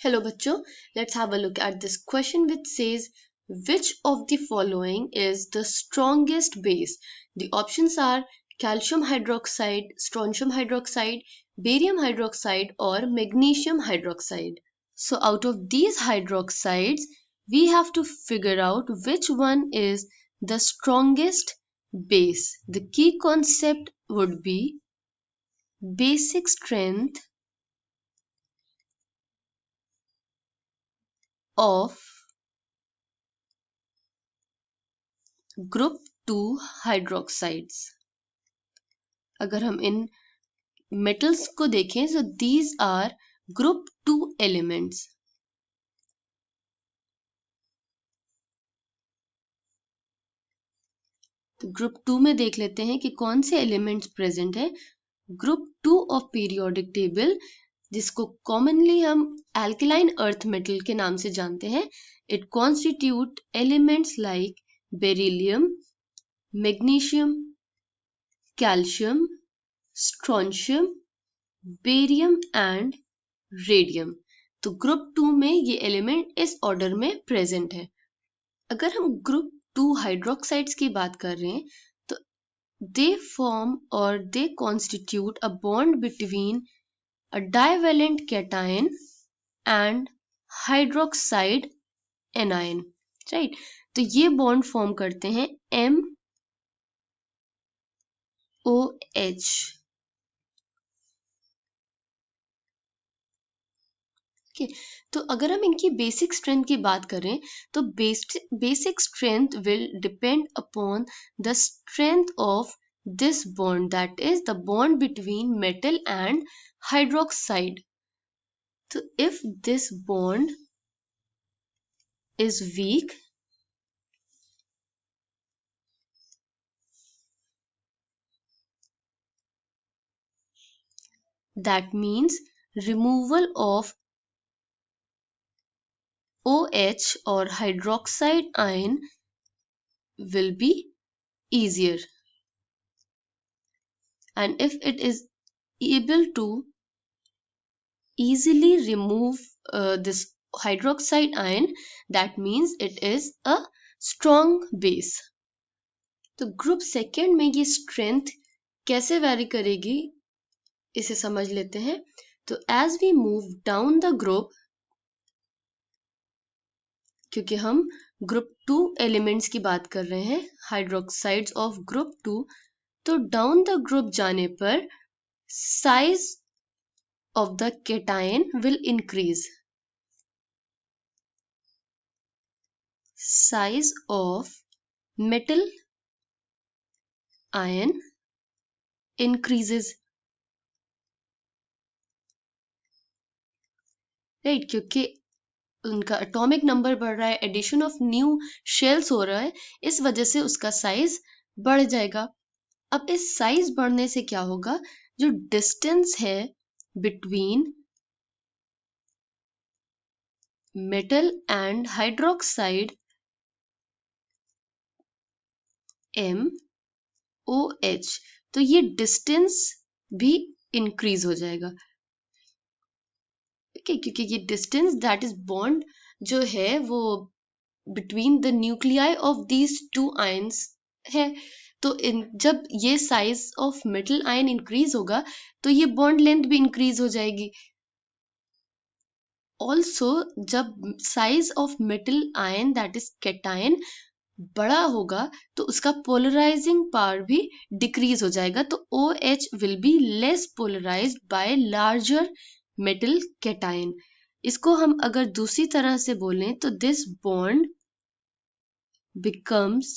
Hello bachcho, let's have a look at this question which says which of the following is the strongest base? The options are calcium hydroxide, strontium hydroxide, barium hydroxide or magnesium hydroxide. So out of these hydroxides, we have to figure out which one is the strongest base. The key concept would be basic strength of group 2 hydroxides. अगर हम इन metals को देखें so these are group 2 elements. तो group 2 में देख लेते हैं कि कौन से एलिमेंट्स प्रेजेंट है. ग्रुप 2 ऑफ पीरियोडिक टेबल, जिसको कॉमनली हम एल्कलाइन अर्थ मेटल के नाम से जानते हैं. It constitute elements like beryllium, magnesium, calcium, strontium, barium and radium. तो ग्रुप 2 में ये एलिमेंट इस ऑर्डर में प्रेजेंट है. अगर हम ग्रुप 2 हाइड्रोक्साइड्स की बात कर रहे हैं तो दे फॉर्म और they constitute a bond between a divalent cation and hydroxide anion, right. तो ये बॉन्ड फॉर्म करते हैं MOH. तो अगर हम इनकी बेसिक स्ट्रेंथ की बात करें तो basic strength will depend upon the strength of this bond, that is the bond between metal and hydroxide. So if this bond is weak, that means removal of OH or hydroxide ion will be easier. And if it is able to easily remove this hydroxide ion, that means it is a strong base. तो group second में ये strength कैसे vary करेगी इसे समझ लेते हैं. तो as we move down the group, क्योंकि हम ग्रुप 2 एलिमेंट्स की बात कर रहे हैं, हाइड्रोक्साइड्स ऑफ ग्रुप 2, तो डाउन द ग्रुप जाने पर size of the cation will increase. Size of metal ion increases, right, क्योंकि उनका एटॉमिक नंबर बढ़ रहा है, एडिशन ऑफ न्यू शेल्स हो रहा है, इस वजह से उसका साइज बढ़ जाएगा. अब इस साइज बढ़ने से क्या होगा, जो डिस्टेंस है between metal and hydroxide MOH, तो ये डिस्टेंस भी इंक्रीज हो जाएगा. क्योंकि ये डिस्टेंस दैट इज बॉन्ड जो है वो between the nuclei of these two ions है. तो जब ये size of metal ion increase होगा तो ये बॉन्ड लेंथ भी इंक्रीज हो जाएगी. ऑल्सो जब size of metal ion that is cation बड़ा होगा तो उसका पोलराइजिंग पावर भी डिक्रीज हो जाएगा. तो OH will be less polarized by larger metal cation. इसको हम अगर दूसरी तरह से बोलें तो this bond becomes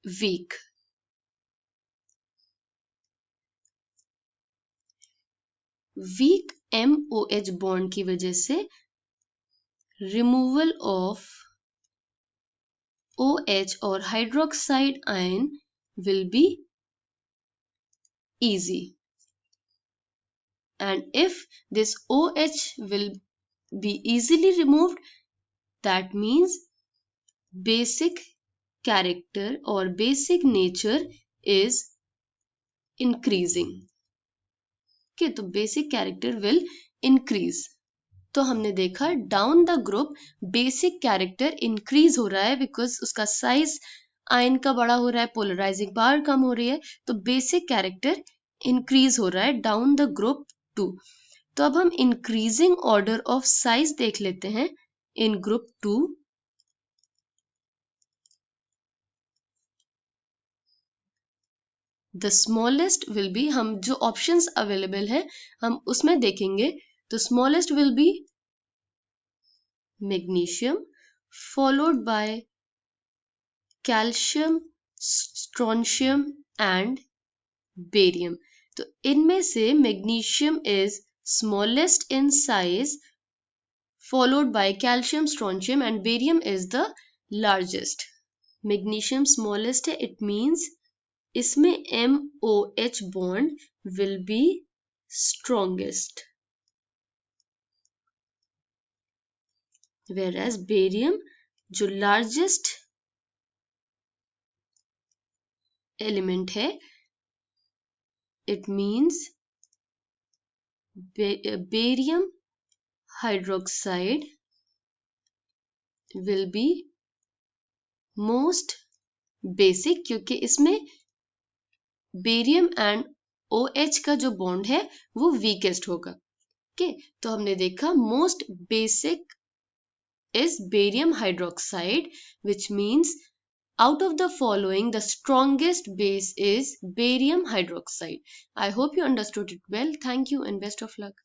weak. Weak MOH bond की वजह से रिमूवल ऑफ OH और hydroxide ion will be easy. And if this OH will be easily removed, that means basic character or basic nature is increasing. Okay, तो basic character will increase. तो हमने देखा down the group basic character increase हो रहा है because उसका size ion का बड़ा हो रहा है, पोलराइजिंग पावर कम हो रही है, तो बेसिक कैरेक्टर इंक्रीज हो रहा है डाउन द ग्रुप 2। तो अब हम इंक्रीजिंग ऑर्डर ऑफ साइज देख लेते हैं in group 2। The smallest will be, हम जो ऑप्शंस अवेलेबल है हम उसमें देखेंगे, तो smallest will be magnesium followed by calcium, strontium and barium। तो इनमें से magnesium is smallest in size followed by calcium, strontium and barium is the largest। Magnesium smallest है, इट मींस इसमें MOH bond will be strongest, whereas barium जो largest element है, it means barium hydroxide will be most basic, क्योंकि इसमें barium and OH का जो bond है वो वीकेस्ट होगा। ओके, तो हमने देखा most basic is barium hydroxide, which means out of the following the strongest base is barium hydroxide। I hope you understood it well. Thank you and best of luck.